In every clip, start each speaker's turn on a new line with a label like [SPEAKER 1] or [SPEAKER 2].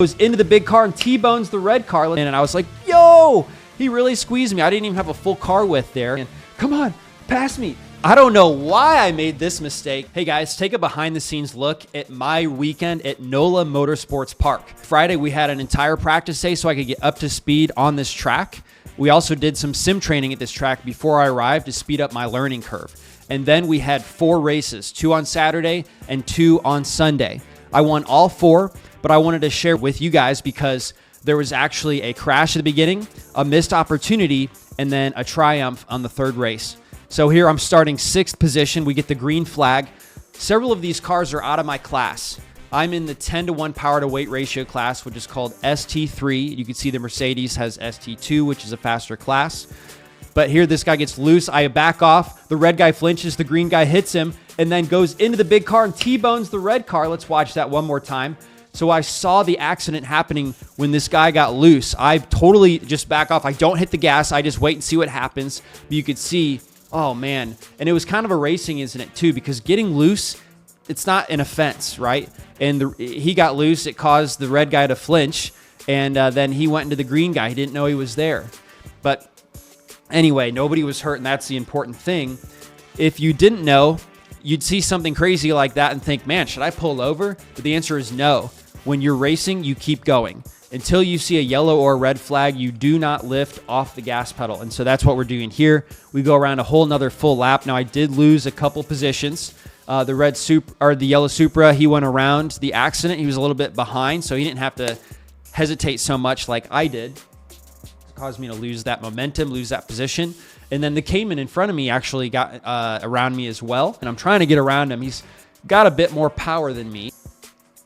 [SPEAKER 1] Goes into the big car and T-bones the red car. And I was like, yo, he really squeezed me. I didn't even have a full car width there. And come on, pass me. I don't know why I made this mistake. Hey guys, take a behind the scenes look at my weekend at NOLA Motorsports Park. Friday, we had an entire practice day so I could get up to speed on this track. We also did some sim training at this track before I arrived to speed up my learning curve. And then we had 4 races, 2 on Saturday and 2 on Sunday. I won all 4, but I wanted to share with you guys because there was actually a crash at the beginning, a missed opportunity, and then a triumph on the 3rd race. So here I'm starting 6th position. We get the green flag. Several of these cars are out of my class. I'm in the 10-to-1 power to weight ratio class, which is called ST3. You can see the Mercedes has ST2, which is a faster class. But here this guy gets loose. I back off. The red guy flinches. The green guy hits him and then goes into the big car and T-bones the red car. Let's watch that one more time. So I saw the accident happening when this guy got loose. I totally just back off. I don't hit the gas. I just wait and see what happens. But you could see, oh man. And it was kind of a racing incident too, because getting loose, it's not an offense, right? And he got loose. It caused the red guy to flinch. And then he went into the green guy. He didn't know he was there. But anyway, nobody was hurt, and that's the important thing. If you didn't know, you'd see something crazy like that and think, man, should I pull over? But the answer is no. When you're racing, you keep going. Until you see a yellow or red flag, you do not lift off the gas pedal. And so that's what we're doing here. We go around a whole nother full lap. Now, I did lose a couple positions. The yellow Supra, he went around the accident. He was a little bit behind, so he didn't have to hesitate so much like I did. It caused me to lose that momentum, lose that position. And then the Cayman in front of me actually got around me as well. And I'm trying to get around him. He's got a bit more power than me.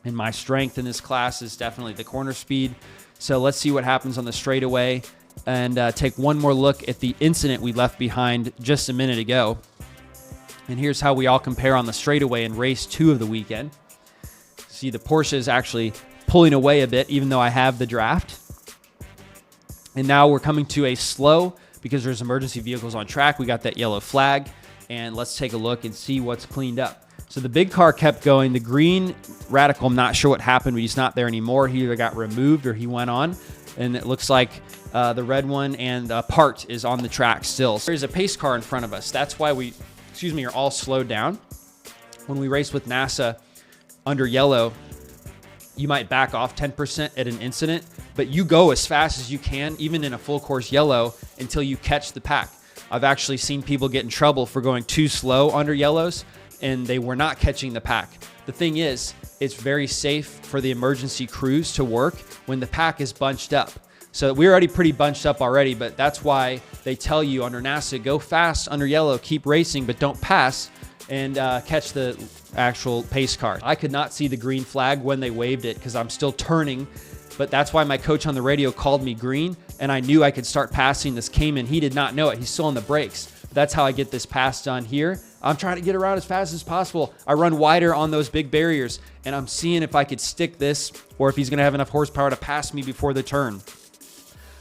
[SPEAKER 1] And my strength in this class is definitely the corner speed. So let's see what happens on the straightaway and take one more look at the incident we left behind just a minute ago. And here's how we all compare on the straightaway in race 2 of the weekend. See, the Porsche is actually pulling away a bit, even though I have the draft. And now we're coming to a slow because there's emergency vehicles on track. We got that yellow flag. And let's take a look and see what's cleaned up. So the big car kept going. The green Radical, I'm not sure what happened, but he's not there anymore. He either got removed or he went on. And it looks like the red one and part is on the track still. So there's a pace car in front of us. That's why we, are all slowed down. When we race with NASA under yellow, you might back off 10% at an incident, but you go as fast as you can, even in a full course yellow, until you catch the pack. I've actually seen people get in trouble for going too slow under yellows, and they were not catching the pack. The thing is, it's very safe for the emergency crews to work when the pack is bunched up. So we're already pretty bunched up already, but that's why they tell you under NASA, go fast under yellow, keep racing, but don't pass and catch the actual pace car. I could not see the green flag when they waved it because I'm still turning, but that's why my coach on the radio called me green, and I knew I could start passing this Cayman. He did not know it. He's still on the brakes. That's how I get this pass done here. I'm trying to get around as fast as possible. I run wider on those big barriers, and I'm seeing if I could stick this or if he's going to have enough horsepower to pass me before the turn.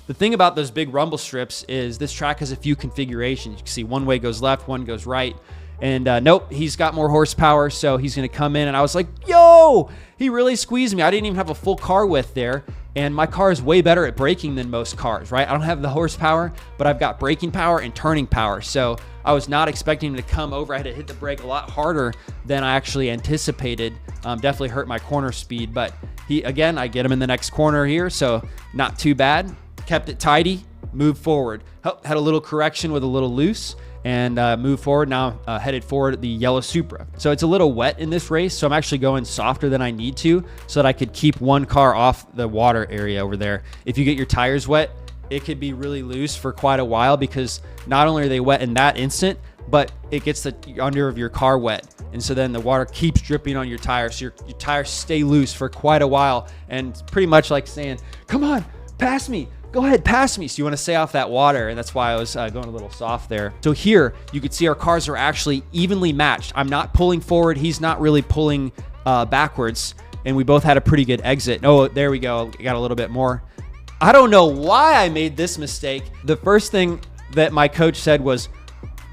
[SPEAKER 1] The thing about those big rumble strips is this track has a few configurations. You can see one way goes left, one goes right. And nope, he's got more horsepower, so he's going to come in. And I was like, yo, he really squeezed me. I didn't even have a full car width there. And my car is way better at braking than most cars, right? I don't have the horsepower, but I've got braking power and turning power. So I was not expecting him to come over. I had to hit the brake a lot harder than I actually anticipated. Definitely hurt my corner speed. But again, I get him in the next corner here, so not too bad. Kept it tidy, moved forward. Had a little correction with a little loose. And move forward now, headed forward the yellow Supra. So it's a little wet in this race, so I'm actually going softer than I need to so that I could keep one car off the water area over there. If you get your tires wet, it could be really loose for quite a while because not only are they wet in that instant, but it gets the under of your car wet. And so then the water keeps dripping on your tires, so your tires stay loose for quite a while. And it's pretty much like saying, come on, pass me. Go ahead, pass me. So you want to stay off that water, and that's why I was going a little soft there. So here, you can see our cars are actually evenly matched. I'm not pulling forward. He's not really pulling backwards, and we both had a pretty good exit. Oh, there we go. Got a little bit more. I don't know why I made this mistake. The first thing that my coach said was,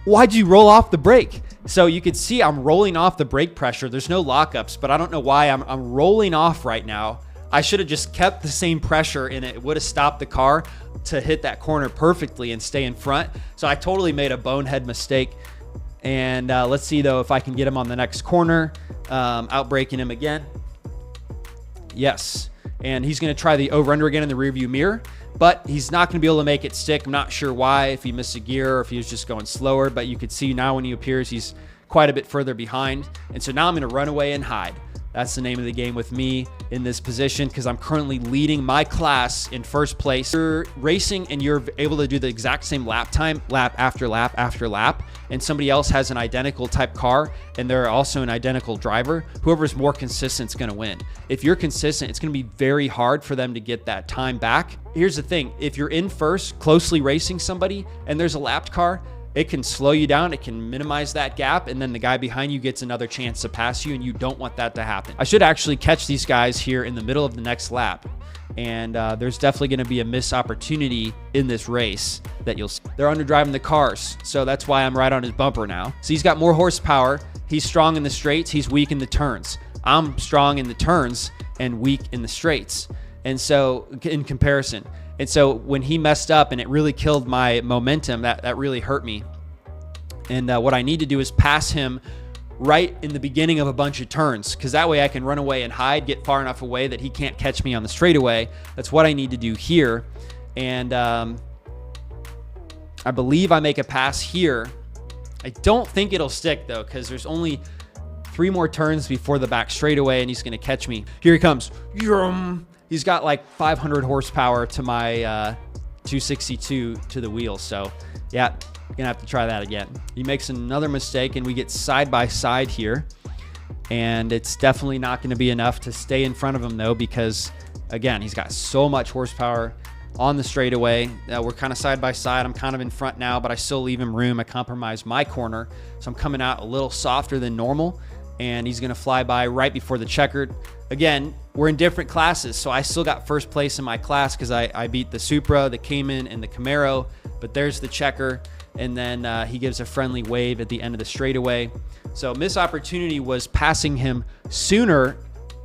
[SPEAKER 1] why'd you roll off the brake? So you can see I'm rolling off the brake pressure. There's no lockups, but I don't know why I'm rolling off right now. I should have just kept the same pressure and it would have stopped the car to hit that corner perfectly and stay in front. So I totally made a bonehead mistake. And let's see though if I can get him on the next corner, outbraking him again. Yes, and he's going to try the over-under again in the rearview mirror, but he's not going to be able to make it stick. I'm not sure why, if he missed a gear or if he was just going slower, but you could see now when he appears, he's quite a bit further behind. And so now I'm going to run away and hide. That's the name of the game with me in this position because I'm currently leading my class in first place. You're racing and you're able to do the exact same lap time, lap after lap after lap, and somebody else has an identical type car and they're also an identical driver. Whoever's more consistent is going to win. If you're consistent, it's going to be very hard for them to get that time back. Here's the thing. If you're in first, closely racing somebody, and there's a lapped car, it can slow you down, it can minimize that gap, and then the guy behind you gets another chance to pass you, and you don't want that to happen. I should actually catch these guys here in the middle of the next lap, and there's definitely going to be a missed opportunity in this race that you'll see. They're underdriving the cars, so that's why I'm right on his bumper now. So he's got more horsepower, he's strong in the straights, he's weak in the turns. I'm strong in the turns and weak in the straights, and so in comparison. And so when he messed up and it really killed my momentum, that really hurt me. And what I need to do is pass him right in the beginning of a bunch of turns, because that way I can run away and hide, get far enough away that he can't catch me on the straightaway. That's what I need to do here. And I believe I make a pass here. I don't think it'll stick though, because there's only 3 more turns before the back straightaway and he's going to catch me. Here he comes. He's got like 500 horsepower to my 262 to the wheel. So yeah, gonna have to try that again. He makes another mistake and we get side by side here. And it's definitely not gonna be enough to stay in front of him though, because again, he's got so much horsepower on the straightaway. We're kind of side by side. I'm kind of in front now, but I still leave him room. I compromise my corner. So I'm coming out a little softer than normal and he's gonna fly by right before the checkered. Again, we're in different classes, so I still got first place in my class because I beat the Supra, the Cayman, and the Camaro, but there's the checker, and then he gives a friendly wave at the end of the straightaway. So missed opportunity was passing him sooner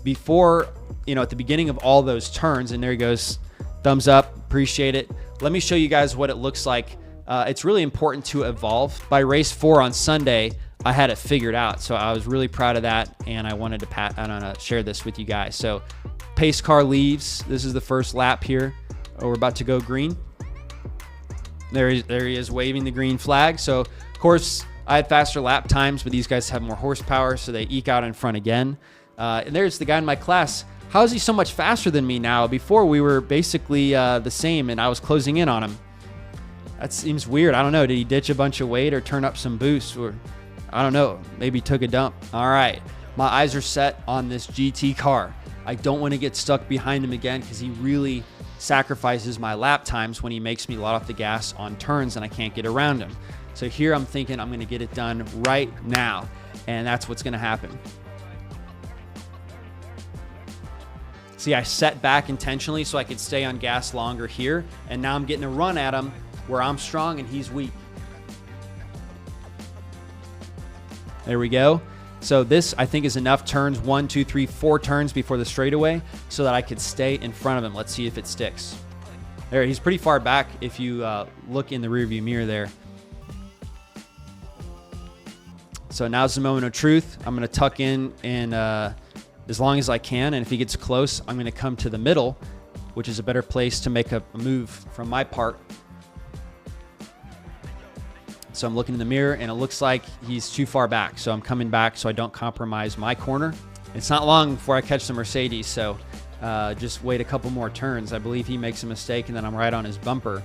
[SPEAKER 1] before, at the beginning of all those turns, and there he goes. Thumbs up, appreciate it. Let me show you guys what it looks like. It's really important to evolve. By race 4 on Sunday, I had it figured out, so I was really proud of that, and I wanted to share this with you guys. So pace car leaves. This is the first lap here. We're about to go green. There he is waving the green flag. So of course I had faster lap times, but these guys have more horsepower, so they eke out in front again. And there's the guy in my class. How is he so much faster than me now? Before we were basically the same, and I was closing in on him. That seems weird. I don't know. Did he ditch a bunch of weight or turn up some boost, or I don't know, maybe took a dump. All right, my eyes are set on this GT car. I don't want to get stuck behind him again because he really sacrifices my lap times when he makes me let off the gas on turns and I can't get around him. So here I'm thinking I'm going to get it done right now, and that's what's going to happen. See, I set back intentionally so I could stay on gas longer here, and now I'm getting a run at him where I'm strong and he's weak. There we go. So this, I think, is enough turns, 1, 2, 3, 4 turns before the straightaway so that I could stay in front of him. Let's see if it sticks. There, he's pretty far back if you look in the rearview mirror there. So now's the moment of truth. I'm going to tuck in and as long as I can, and if he gets close, I'm going to come to the middle, which is a better place to make a move from my part. So I'm looking in the mirror and it looks like he's too far back. So I'm coming back so I don't compromise my corner. It's not long before I catch the Mercedes. So just wait a couple more turns. I believe he makes a mistake and then I'm right on his bumper.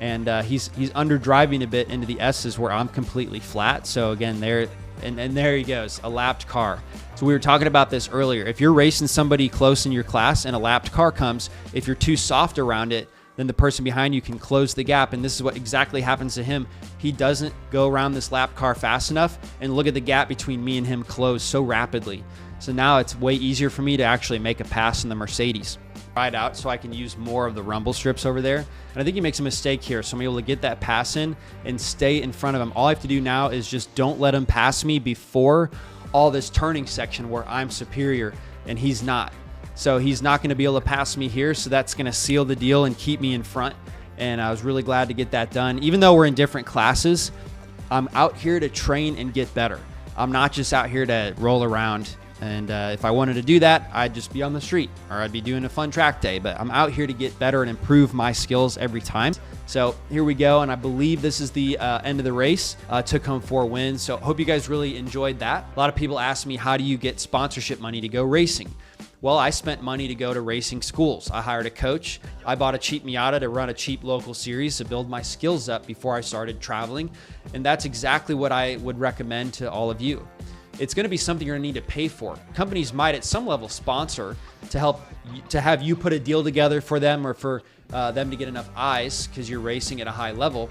[SPEAKER 1] And he's under driving a bit into the S's where I'm completely flat. So again, there he goes, a lapped car. So we were talking about this earlier. If you're racing somebody close in your class and a lapped car comes, if you're too soft around it, then the person behind you can close the gap. And this is what exactly happens to him. He doesn't go around this lap car fast enough, and look at the gap between me and him close so rapidly. So now it's way easier for me to actually make a pass in the Mercedes. Ride out so I can use more of the rumble strips over there. And I think he makes a mistake here. So I'm able to get that pass in and stay in front of him. All I have to do now is just don't let him pass me before all this turning section where I'm superior and he's not. So he's not going to be able to pass me here. So that's going to seal the deal and keep me in front. And I was really glad to get that done. Even though we're in different classes, I'm out here to train and get better. I'm not just out here to roll around. And if I wanted to do that, I'd just be on the street or I'd be doing a fun track day. But I'm out here to get better and improve my skills every time. So here we go. And I believe this is the end of the race. Took home 4 wins. So hope you guys really enjoyed that. A lot of people ask me, how do you get sponsorship money to go racing? Well, I spent money to go to racing schools. I hired a coach. I bought a cheap Miata to run a cheap local series to build my skills up before I started traveling. And that's exactly what I would recommend to all of you. It's going to be something you're going to need to pay for. Companies might at some level sponsor to help to have you put a deal together for them or for them to get enough eyes because you're racing at a high level,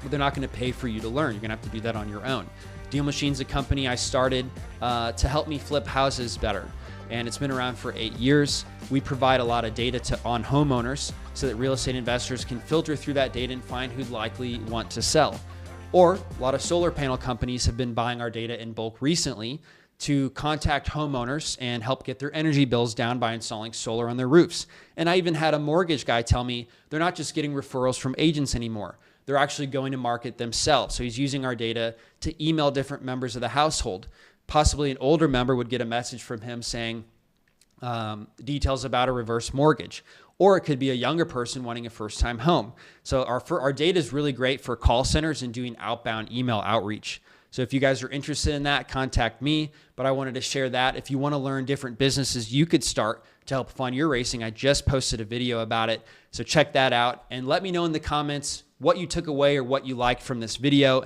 [SPEAKER 1] but they're not going to pay for you to learn. You're going to have to do that on your own. Deal Machine's a company I started to help me flip houses better. And it's been around for 8 years. We provide a lot of data on homeowners so that real estate investors can filter through that data and find who'd likely want to sell. Or a lot of solar panel companies have been buying our data in bulk recently to contact homeowners and help get their energy bills down by installing solar on their roofs. And I even had a mortgage guy tell me they're not just getting referrals from agents anymore. They're actually going to market themselves. So he's using our data to email different members of the household. Possibly an older member would get a message from him saying details about a reverse mortgage. Or it could be a younger person wanting a first-time home. So our data is really great for call centers and doing outbound email outreach. So if you guys are interested in that, contact me. But I wanted to share that. If you want to learn different businesses you could start to help fund your racing, I just posted a video about it. So check that out and let me know in the comments what you took away or what you liked from this video.